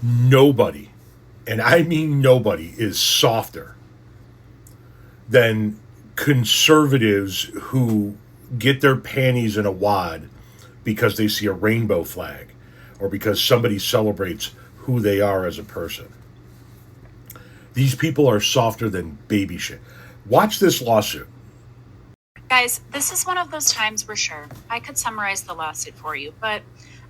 Nobody, and I mean nobody, is softer than conservatives who get their panties in a wad because they see a rainbow flag or because somebody celebrates who they are as a person. These people are softer than baby shit. Watch this lawsuit. Guys, this is one of those times where sure, I could summarize the lawsuit for you, but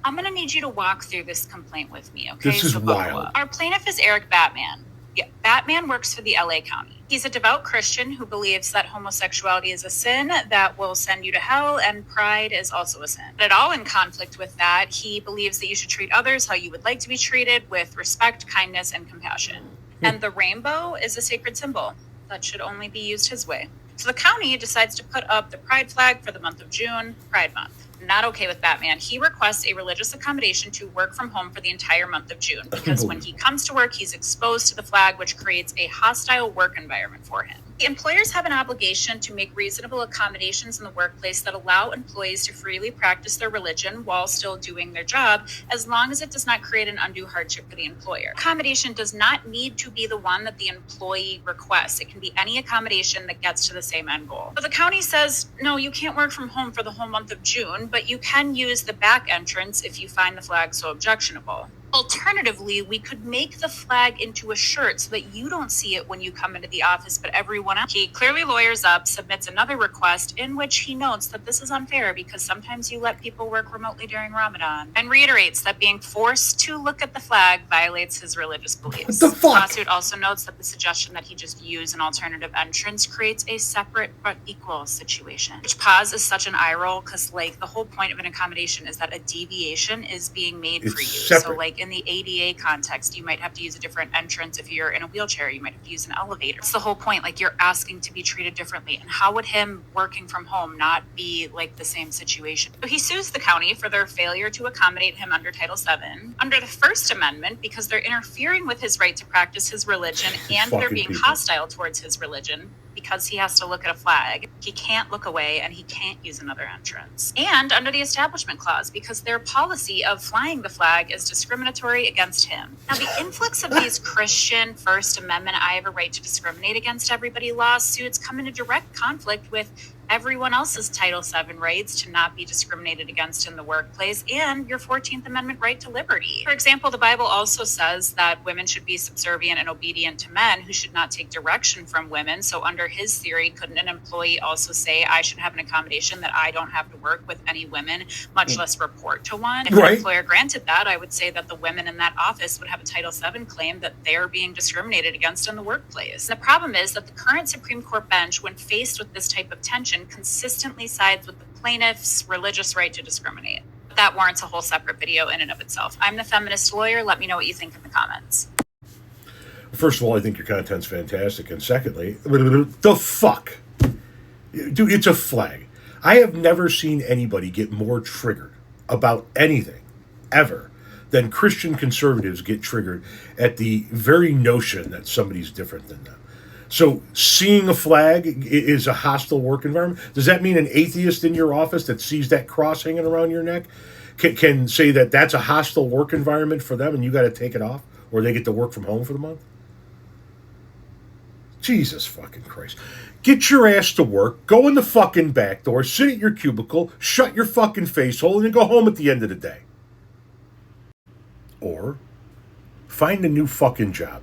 I'm going to need you to walk through this complaint with me, okay? This is wild. Our plaintiff is Eric Batman. Yeah, Batman works for the LA County. He's a devout Christian who believes that homosexuality is a sin that will send you to hell, and pride is also a sin. But at all in conflict with that, he believes that you should treat others how you would like to be treated, with respect, kindness, and compassion. And the rainbow is a sacred symbol that should only be used his way. So the county decides to put up the pride flag for the month of June, Pride Month. Not okay with Batman. He requests a religious accommodation to work from home for the entire month of June, because when he comes to work, he's exposed to the flag, which creates a hostile work environment for him. The employers have an obligation to make reasonable accommodations in the workplace that allow employees to freely practice their religion while still doing their job, as long as it does not create an undue hardship for the employer. Accommodation does not need to be the one that the employee requests. It can be any accommodation that gets to the same end goal. So the county says, no, you can't work from home for the whole month of June, but you can use the back entrance if you find the flag so objectionable. Alternatively, we could make the flag into a shirt so that you don't see it when you come into the office, but everyone else. He clearly lawyers up, submits another request in which he notes that this is unfair because sometimes you let people work remotely during Ramadan, and reiterates that being forced to look at the flag violates his religious beliefs. What the fuck? The lawsuit also notes that the suggestion that he just use an alternative entrance creates a separate but equal situation. Which pause is such an eye roll, because like the whole point of an accommodation is that a deviation is being made for you. Separate. So like in the ADA context, you might have to use a different entrance. If you're in a wheelchair, you might have to use an elevator. That's the whole point. Like, you're asking to be treated differently. And how would him working from home not be like the same situation? So he sues the county for their failure to accommodate him under Title VII. Under the First Amendment, because they're interfering with his right to practice his religion, and they're being hostile towards his religion, because he has to look at a flag. He can't look away, and he can't use another entrance. And under the Establishment Clause, because their policy of flying the flag is discriminatory against him. Now, the influx of these Christian First Amendment I have a right to discriminate against everybody lawsuits come into direct conflict with everyone else's Title VII rights to not be discriminated against in the workplace, and your 14th Amendment right to liberty. For example, the Bible also says that women should be subservient and obedient to men who should not take direction from women. So under his theory, couldn't an employee also say, I should have an accommodation that I don't have to work with any women, much less report to one? If an employer granted that, I would say that the women in that office would have a Title VII claim that they're being discriminated against in the workplace. And the problem is that the current Supreme Court bench, when faced with this type of tension, consistently sides with the plaintiff's religious right to discriminate. That warrants a whole separate video in and of itself. I'm the feminist lawyer. Let me know what you think in the comments. First of all, I think your content's fantastic. And secondly, the fuck? Dude, it's a flag. I have never seen anybody get more triggered about anything, ever, than Christian conservatives get triggered at the very notion that somebody's different than them. So seeing a flag is a hostile work environment. Does that mean an atheist in your office that sees that cross hanging around your neck can say that that's a hostile work environment for them and you got to take it off, or they get to work from home for the month? Jesus fucking Christ. Get your ass to work, go in the fucking back door, sit at your cubicle, shut your fucking face hole, and then go home at the end of the day. Or find a new fucking job.